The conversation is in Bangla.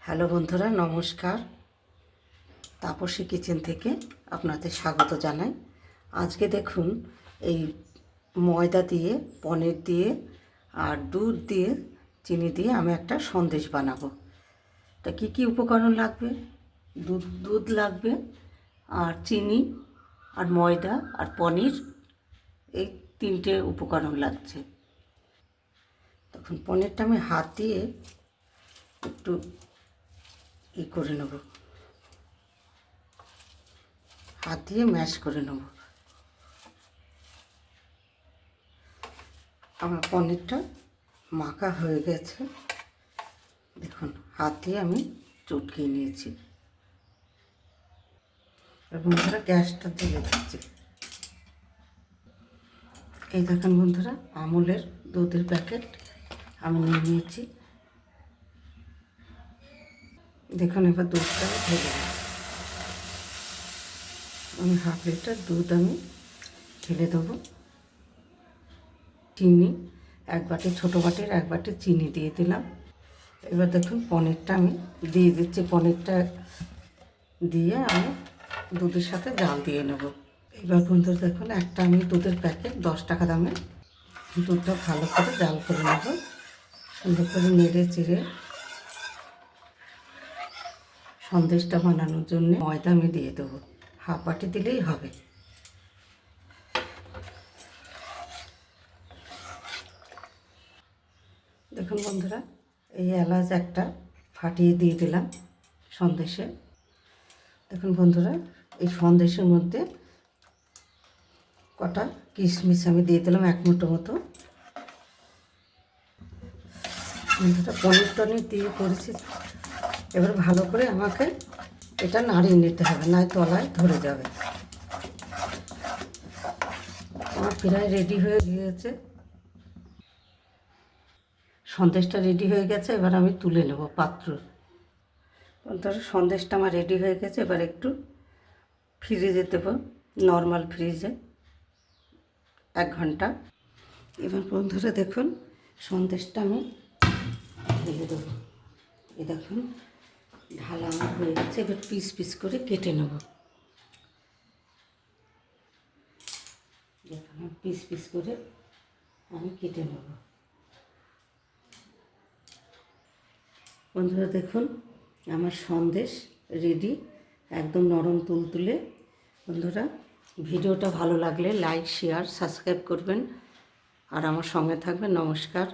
হ্যালো বন্ধুরা, নমস্কার। তাপসী কিচেন থেকে আপনাদের স্বাগত জানাই। আজকে দেখুন, এই ময়দা দিয়ে, পনির দিয়ে আর দুধ দিয়ে, চিনি দিয়ে আমি একটা সন্দেশ বানাবো। তা কী কী উপকরণ লাগবে? দুধ লাগবে, আর চিনি, আর ময়দা, আর পনির, এই তিনটে উপকরণ লাগছে। তখন পনিরটা আমি হাত দিয়ে একটু করে নেব, হাত দিয়ে ম্যাশ করে নেব। আমার পনিরটা মাখা হয়ে গেছে, দেখুন হাত দিয়ে আমি চটকিয়ে নিয়েছি। বন্ধুরা গ্যাসটা দিয়ে দিচ্ছি। এই দেখুন বন্ধুরা, আমুলের দুধের প্যাকেট আমি নিয়ে নিয়েছি। দেখুন এবার দুধটা ঢেলে দেব। আমি হাফ লিটার দুধ আমি ঢেলে দেবো। চিনি এক বাটি, ছোটো বাটির এক বাটি চিনি দিয়ে দিলাম। এবার দেখুন পনিরটা আমি দিয়ে দিচ্ছি। পনিরটা দিয়ে আমি দুধের সাথে জাল দিয়ে নেব। এবার বন্ধুরা দেখুন, একটা আমি দুধের প্যাকেট 10 টাকা দামের দুধটা ভালো করে জাল করে নেব। সুন্দর করে নেড়ে চেড়ে সন্দেশটা বানানোর জন্য ময়দা আমি দিয়ে দেবো, হাফ বাটি দিলেই হবে। দেখুন বন্ধুরা, এই এলাচ একটা ফাটিয়ে দিয়ে দিলাম সন্দেশে। দেখুন বন্ধুরা, এই সন্দেশের মধ্যে কটা কিশমিশ আমি দিয়ে দিলাম, 1 মুঠো মতো। বন্ধুরা পনির টনির দিয়ে করেছি। এবার ভালো করে আমাকে এটা নাড়িয়ে নিতে হবে, নয় তলায় ধরে যাবে। আমার প্রায় রেডি হয়ে গিয়েছে, সন্দেশটা রেডি হয়ে গেছে। এবার আমি তুলে নেব পাত্র। বন্ধুরা সন্দেশটা আমার রেডি হয়ে গেছে। এবার একটু ফ্রিজে দেবো, নর্মাল ফ্রিজে 1 ঘন্টা। এবার বন্ধুরা দেখুন, সন্দেশটা আমি ঢেলে দেবো। এই দেখুন ঢালা আমার হয়ে গেছে। এবার পিস পিস করে কেটে নেব। দেখুন পিস পিস করে আমি কেটে নেব। বন্ধুরা দেখুন, আমার সন্দেশ রেডি, একদম নরম তুলতুলে। বন্ধুরা ভিডিওটা ভালো লাগলে লাইক, শেয়ার, সাবস্ক্রাইব করবেন আর আমার সঙ্গে থাকবেন। নমস্কার।